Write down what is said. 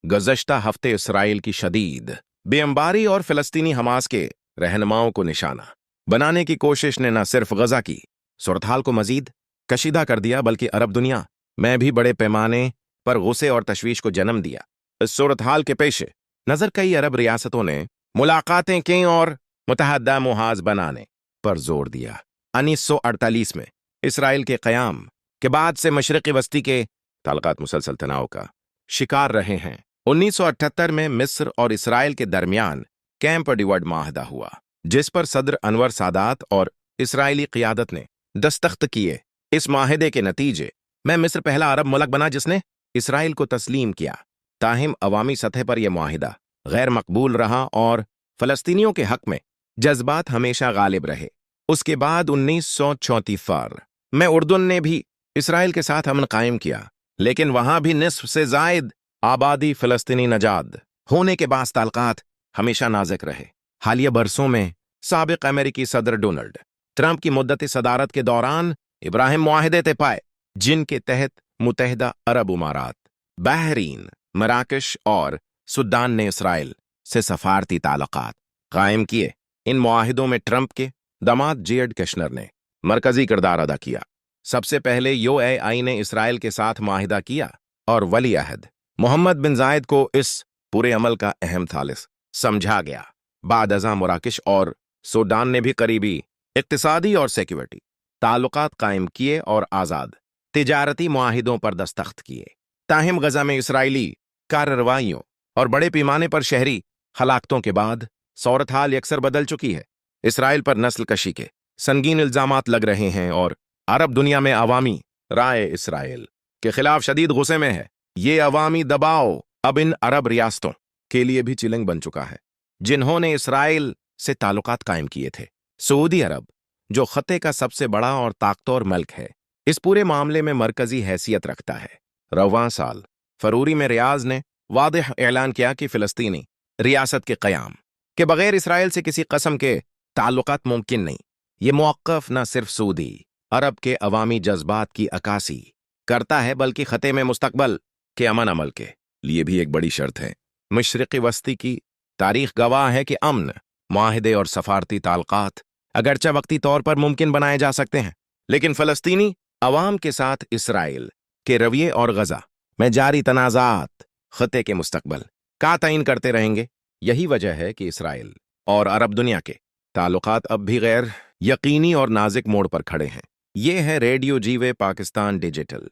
गुज़श्ता हफ्ते इसराइल की शदीद बेअंबारी और फ़िलिस्तीनी हमास के रहनुमाओं को निशाना बनाने की कोशिश ने न सिर्फ गजा की सूरत-हाल को मजीद कशीदा कर दिया, बल्कि अरब दुनिया में भी बड़े पैमाने पर गुस्से और तशवीश को जन्म दिया। इस सूरत-हाल के पेश नज़र कई अरब रियासतों ने मुलाकातें की और मुतहदा मुहाज बनाने पर जोर दिया। 1948 में इसराइल के क़याम के बाद से मशरिक़ी वस्ती के ताल्लुकात मुसलसल तनाव का शिकार रहे हैं। 1978 में मिस्र और इसराइल के दरमियान कैंप डेविड माहदा हुआ, जिस पर सदर अनवर सादात और इसराइली क़ियादत ने दस्तखत किए। इस माहदे के नतीजे में मिस्र पहला अरब मुल्क बना जिसने इसराइल को तस्लीम किया। ताहिम अवामी सतह पर यह माहिदा गैर मकबूल रहा और फ़लस्तीनियों के हक़ में जज्बात हमेशा गालिब रहे। उसके बाद 1934 में उर्दन ने भी इसराइल के साथ अमन कायम किया, लेकिन वहां भी निस्फ से ज़ायद आबादी फ़लस्तीनी नजाद होने के बाद ताल्लुकात हमेशा नाजुक रहे। हालिया बरसों में साबिक़ अमेरिकी सदर डोनाल्ड ट्रंप की मुद्दत सदारत के दौरान इब्राहिम मुआहिदे तय पाए, जिनके तहत मुत्तहिदा अरब अमारात, बहरीन, मराकश और सुदान ने इसराइल से सफारती ताल्लुकात कायम किए। इन मुआहिदों में ट्रंप के दामाद जेरेड कुशनर ने मरकजी किरदार अदा किया। सबसे पहले यूएई ने इसराइल के साथ माहिदा किया और वली अहद मोहम्मद बिन जायद को इस पूरे अमल का अहम थालिस समझा गया। बाद अज़ां मराकश और सूडान ने भी करीबी इक्तिसादी और सिक्योरिटी ताल्लुकात कायम किए और आज़ाद तिजारती मुआहिदों पर दस्तखत किए। ताहिम गजा में इसराइली कार्रवाइयों और बड़े पैमाने पर शहरी हलाकतों के बाद सूरत हाल यकसर बदल चुकी है। इसराइल पर नस्ल कशी के संगीन इल्जामात लग रहे हैं और अरब दुनिया में अवामी राय इसराइल के खिलाफ शदीद गुस्से में है। ये अवामी दबाव अब इन अरब रियासतों के लिए भी चिलंग बन चुका है, जिन्होंने इसराइल से ताल्लुकात कायम किए थे। सऊदी अरब, जो खत्ते का सबसे बड़ा और ताकतवर मुल्क है, इस पूरे मामले में मरकजी हैसियत रखता है। रवां साल फरवरी में रियाज ने वादिह ऐलान किया कि फ़िलिस्तीनी रियासत के क़याम के बगैर इसराइल से किसी कस्म के ताल्लुकात मुमकिन नहीं। ये मौक़िफ़ न सिर्फ सऊदी अरब के अवामी जज्बात की अक्कासी करता है, बल्कि खत्ते में मुस्तकबल के अमन अमल के लिए भी एक बड़ी शर्त है। मशरिक़ी वस्ती की तारीख़ गवाह है कि अमन, मुआहिदे और सफारती ताल्लुकात अगरचे वक्ती तौर पर मुमकिन बनाए जा सकते हैं, लेकिन फ़लस्तीनी अवाम के साथ इसराइल के रवैये और गजा में जारी तनाज़ात खत्ते के मुस्तकबल का तयन करते रहेंगे। यही वजह है कि इसराइल और अरब दुनिया के ताल्लुकात अब भी गैर यकीनी और नाजुक मोड़ पर खड़े हैं। ये है रेडियो जीवे पाकिस्तान डिजिटल।